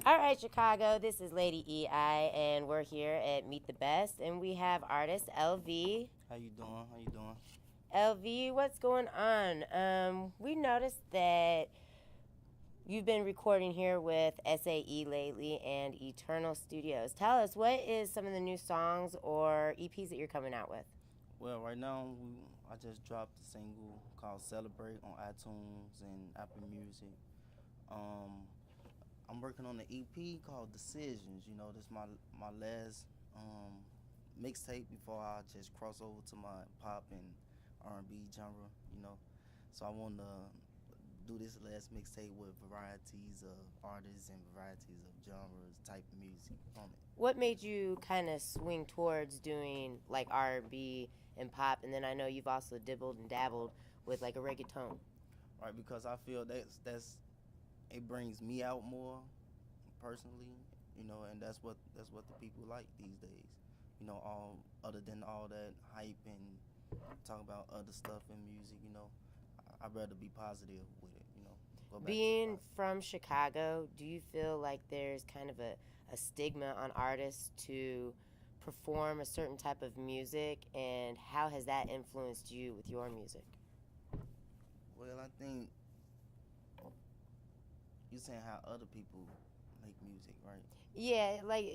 All right, Chicago, this is Lady-E.I., and we're here at Meet the Best, and we have artist LV. How you doing? How you doing? LV, what's going on? We noticed that you've been recording here with SAE lately and Eternal Studios. Tell us, what is some of the new songs or EPs that you're coming out with? Well, right now I just dropped a single called "Celebrate" on iTunes and Apple Music. Um, I'm working on an EP called "Decisions." You know, this is my last mixtape before I just cross over to my pop and R&B genre. You know, so I want to do this last mixtape with varieties of artists and varieties of genres, type of music on it. What made you kind of swing towards doing like R&B and pop, and then I know you've also dibbled and dabbled with like a reggaeton. Right, because I feel that's it brings me out more personally, you know, and that's what the people like these days. You know, all other than all that hype and talk about other stuff in music, you know, I'd rather be positive with it, you know. Go back to the Being positive. from Chicago, do you feel like there's kind of a stigma on artists to perform a certain type of music, and how has that influenced you with your music? Well, I think you saying how other people make music, right? Yeah, like,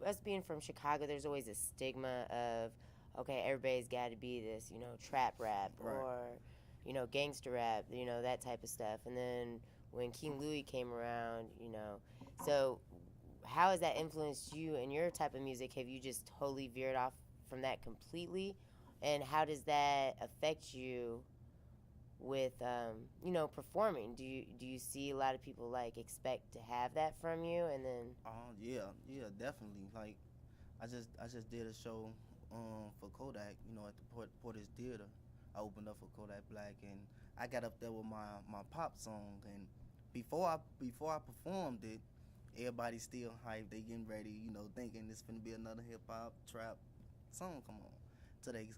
us being from Chicago, there's always a stigma of, okay, everybody's got to be this, trap rap Right. or, gangster rap, that type of stuff. And then when King Louie came around, so how has that influenced you and your type of music? Have you just totally veered off from that completely? And how does that affect you with performing? Do you see a lot of people like expect to have that from you, and then Yeah, yeah, definitely. Like I just did a show for Kodak, you know, at the Portage Theater. I opened up for Kodak Black, and I got up there with my pop song, and before I performed it, everybody still hyped. They getting ready, you know, thinking it's gonna be another hip hop trap song come on. Till they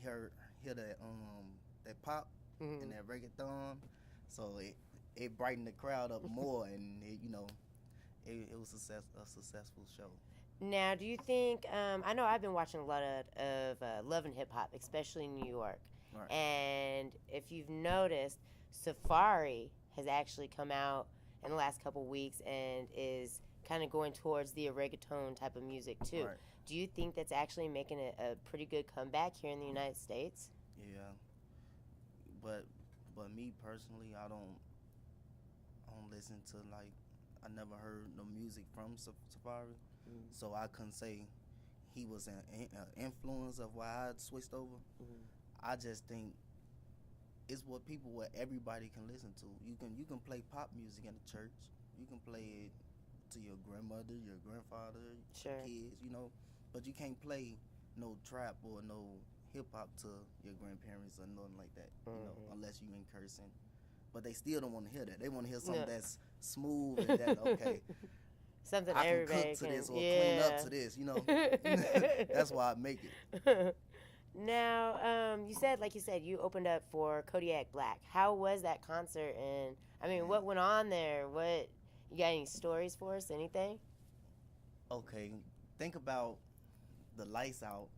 hear that pop and mhm. that reggaeton, so it brightened the crowd up more, and it was a successful show. Now, do you think? I know I've been watching a lot of Love and Hip Hop, especially in New York. Right. And if you've noticed, Safari has actually come out in the last couple weeks and is kind of going towards the reggaeton type of music too. Right. Do you think that's actually making a pretty good comeback here in the United States? Yeah. But but me personally, I don't listen to like I never heard no music from Safari, so I couldn't say he was an influence of why I switched over. Mm-hmm. I just think it's what everybody can listen to. You can play pop music in the church. You can play it to your grandmother, your grandfather, your Sure. kids, you know, but you can't play no trap or no hip hop to your grandparents or nothing like that, you know, Mm-hmm. unless you in cursing. But they still don't want to hear that. They want to hear something No. that's smooth and that okay. Something I can cook everybody to can. this or clean up Yeah. to this, you know. That's why I make it. Now, like you said, you opened up for Kodiak Black. How was that concert? And I mean, Man, what went on there? What you got any stories for us? Anything? okay, think about the lights out.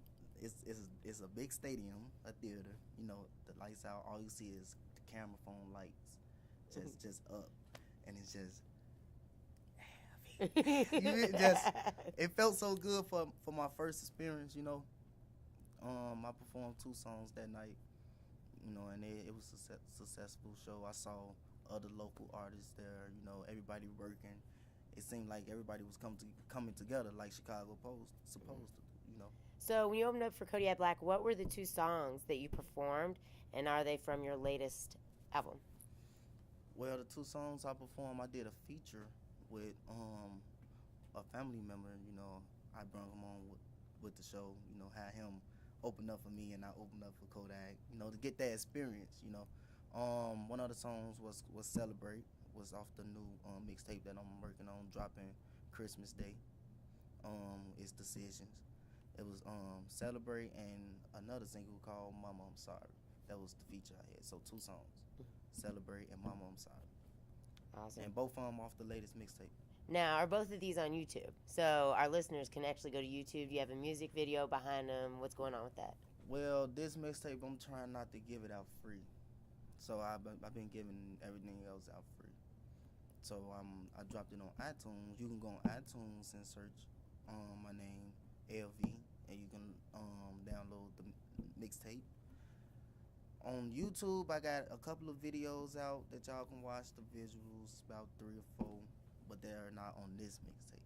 It's a big stadium, a theater. You know, the lights out. All you see is the camera phone lights, just up, and it's just it felt so good for my first experience. You know, I performed two songs that night. You know, and it was a successful show. I saw other local artists there. You know, everybody working. It seemed like everybody was coming together like Chicago Post supposed to. You know. So, when you opened up for Kodiak Black, what were the two songs that you performed, and are they from your latest album? Well, the two songs I performed, I did a feature with a family member. You know, I brought him on with the show. You know, had him open up for me, and I opened up for Kodak. You know, to get that experience. You know, one of the songs was "Celebrate." Was off the new mixtape that I'm working on, dropping Christmas Day. It's Decisions. It was "Celebrate" and another single called "Mama I'm Sorry." That was the feature I had. So two songs, "Celebrate" and "Mama I'm Sorry," Awesome. and both of them off the latest mixtape. Now, are both of these on YouTube? So our listeners can actually go to YouTube. Do you have a music video behind them? What's going on with that? Well, this mixtape, I'm trying not to give it out free. So I've been giving everything else out free. So I dropped it on iTunes. You can go on iTunes and search my name, LV, and you can download the mixtape. On YouTube, I got a couple of videos out that y'all can watch the visuals, about 3 or 4, but they're not on this mixtape.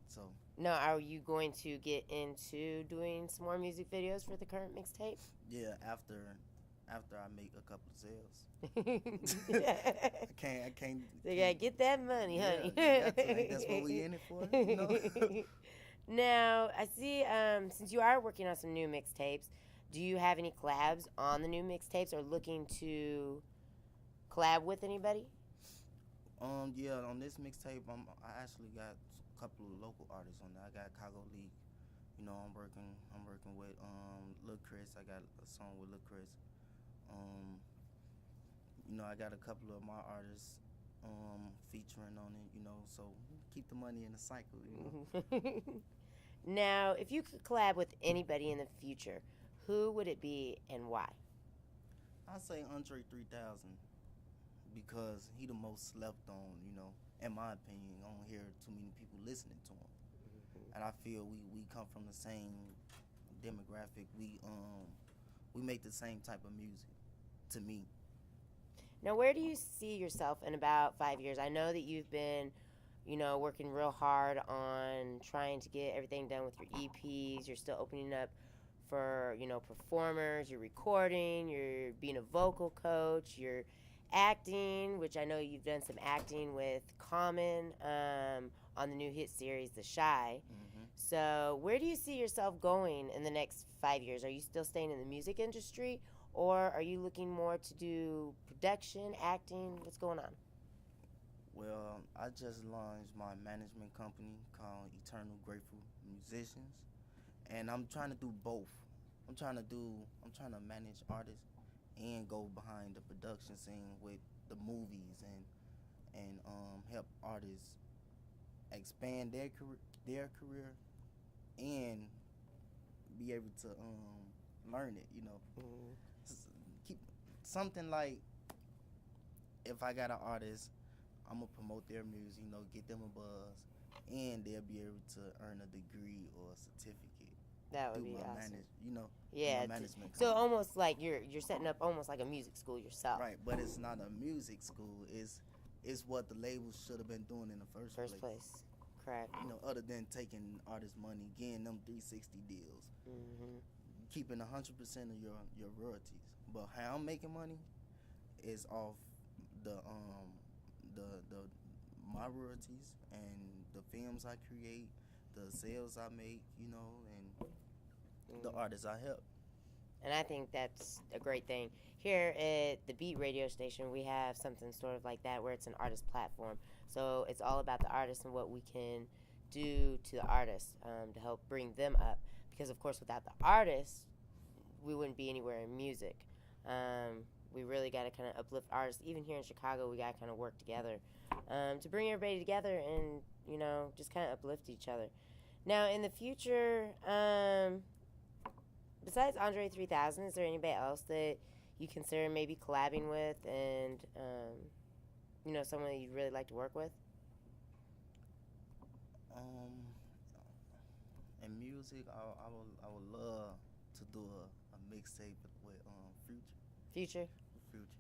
So Now, are you going to get into doing some more music videos for the current mixtape? yeah, after I make a couple of sales. I I can't. So you gotta get that money, honey. Yeah, that's what we in it for, you know. Now, I see, since you are working on some new mixtapes, do you have any collabs on the new mixtapes or looking to collab with anybody? Yeah, on this mixtape, I actually got a couple of local artists on there. I got Chicago League. You know, I'm working with Lil Chris. I got a song with Lil Chris. You know, I got a couple of my artists featuring on it. You know, so keep the money in the cycle. You know. Now, if you could collab with anybody in the future, who would it be and why? I say Andre 3000 because he the most slept on. You know, in my opinion, I don't hear too many people listening to him, and I feel we come from the same demographic. We make the same type of music. To me. Now, where do you see yourself in about 5 years? I know that you've been, working real hard on trying to get everything done with your EPs. You're still opening up for, performers. You're recording. You're being a vocal coach. You're acting, which I know you've done some acting with Common on the new hit series, The Shy. Mm-hmm. So where do you see yourself going in the next 5 years? Are you still staying in the music industry? Or are you looking more to do production, acting? What's going on? Well, I just launched my management company called Eternal Grateful Musicians, and I'm trying to do both. I'm trying to manage artists and go behind the production scene with the movies and help artists expand their career and be able to learn it. You know. Mm-hmm. Keep something like if I got an artist, I'm gonna promote their music, get them a buzz, and they'll be able to earn a degree or a certificate. That would be awesome. My management. So almost like you're setting up almost like a music school yourself. Right, but it's not a music school. It's what the labels should have been doing in the first place. Correct. Other than taking artists' money, getting them 360 deals, keeping 100% of your royalties. But how I'm making money is off the my royalties and the films I create, the sales I make, and the artists I help. And I think that's a great thing. Here at the Beat radio station, we have something sort of like that where it's an artist platform. So it's all about the artists and what we can do to the artists to help bring them up. Because, of course, without the artists, we wouldn't be anywhere in music. We really got to kind of uplift artists. Even here in Chicago, we got to kind of work together to bring everybody together and, just kind of uplift each other. Now, in the future, besides Andre 3000, is there anybody else that you consider maybe collabing with and, someone that you'd really like to work with? In music, I would love to do a mixtape with Future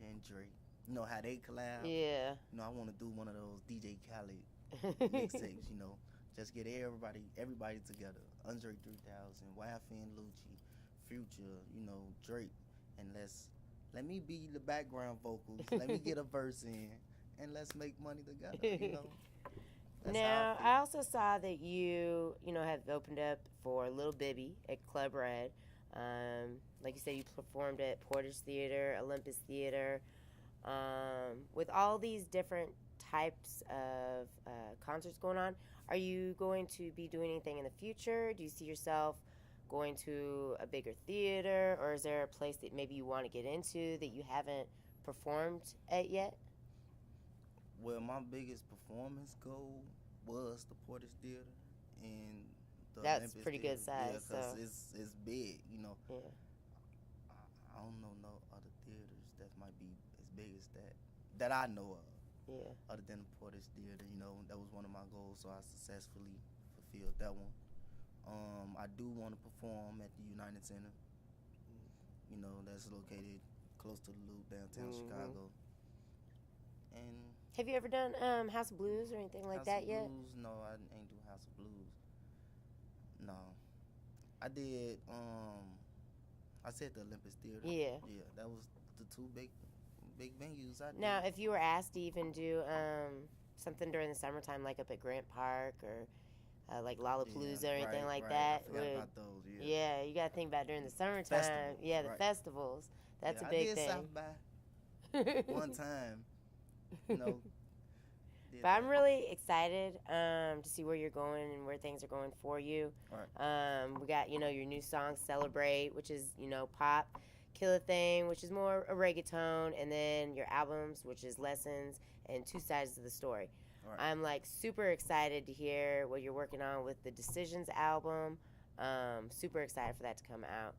and Drake. You know how they collab? Yeah. I want to do one of those DJ Khaled mixtapes. Just get everybody together. Andre 3000, YFN, Lucci, Future, Drake, and let me be the background vocals. Let me get a verse in, and let's make money together. Now, I also saw that you have opened up for Lil Bibby at Club Red. Like you said, you performed at Portage Theater, Olympus Theater. With all these different types of concerts going on, are you going to be doing anything in the future? Do you see yourself going to a bigger theater, or is there a place that maybe you want to get into that you haven't performed at yet? Well, my biggest performance goal was the Portage Theater and the That's Olympus pretty Theater. good size. Yeah, because So it's big, you know. yeah. I don't know no other theaters that might be as big as that I know of. Yeah. Other than the Portage Theater, you know, that was one of my goals, so I successfully fulfilled that one. I do want to perform at the United Center. You know, that's located close to the Loop, downtown Chicago. And have you ever done House of Blues or anything like that yet? House of Blues? No, I ain't do House of Blues. No, I did. I said the Olympus Theater. Yeah. Yeah, that was the two big venues I did. Now, if you were asked to even do something during the summertime, like up at Grant Park or like Lollapalooza or anything like that, I forgot about those. Yeah, you gotta think about during the summertime. Festivals, Yeah, the festivals. That's a big thing. I did South by one time. You know. But I'm really excited to see where you're going and where things are going for you. Right. We got, you know, your new song, Celebrate, which is, you know, pop. Kill a Thing, which is more a reggaeton. And then your albums, which is Lessons and Two Sides of the Story. Right. I'm, like, super excited to hear what you're working on with the Decisions album. Super excited for that to come out.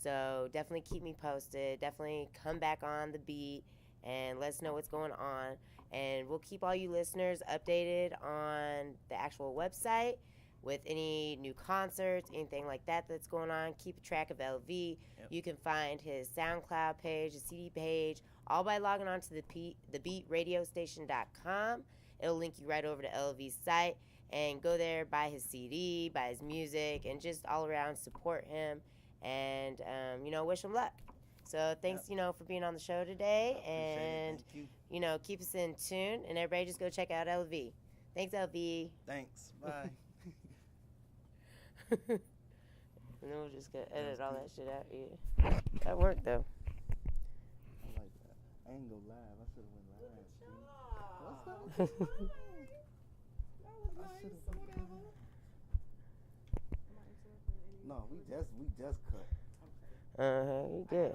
So definitely keep me posted. Definitely come back on the beat and let us know what's going on. And we'll keep all you listeners updated on the actual website with any new concerts, anything like that that's going on. Keep a track of LV. Yep. You can find his SoundCloud page, his CD page, all by logging on to thebeatradiostation.com. It'll link you right over to LV's site. And go there, buy his CD, buy his music, and just all around support him. And, you know, wish him luck. So thanks, you know, for being on the show today. And, you know, keep us in tune. And everybody just go check out LV. Thanks, LV. Thanks. Bye. And then we'll just edit all that shit out. Yeah. That worked, though. I like that. I ain't go live. I should have went live. What's up? That was nice. Whatever. No, we just cut. You good.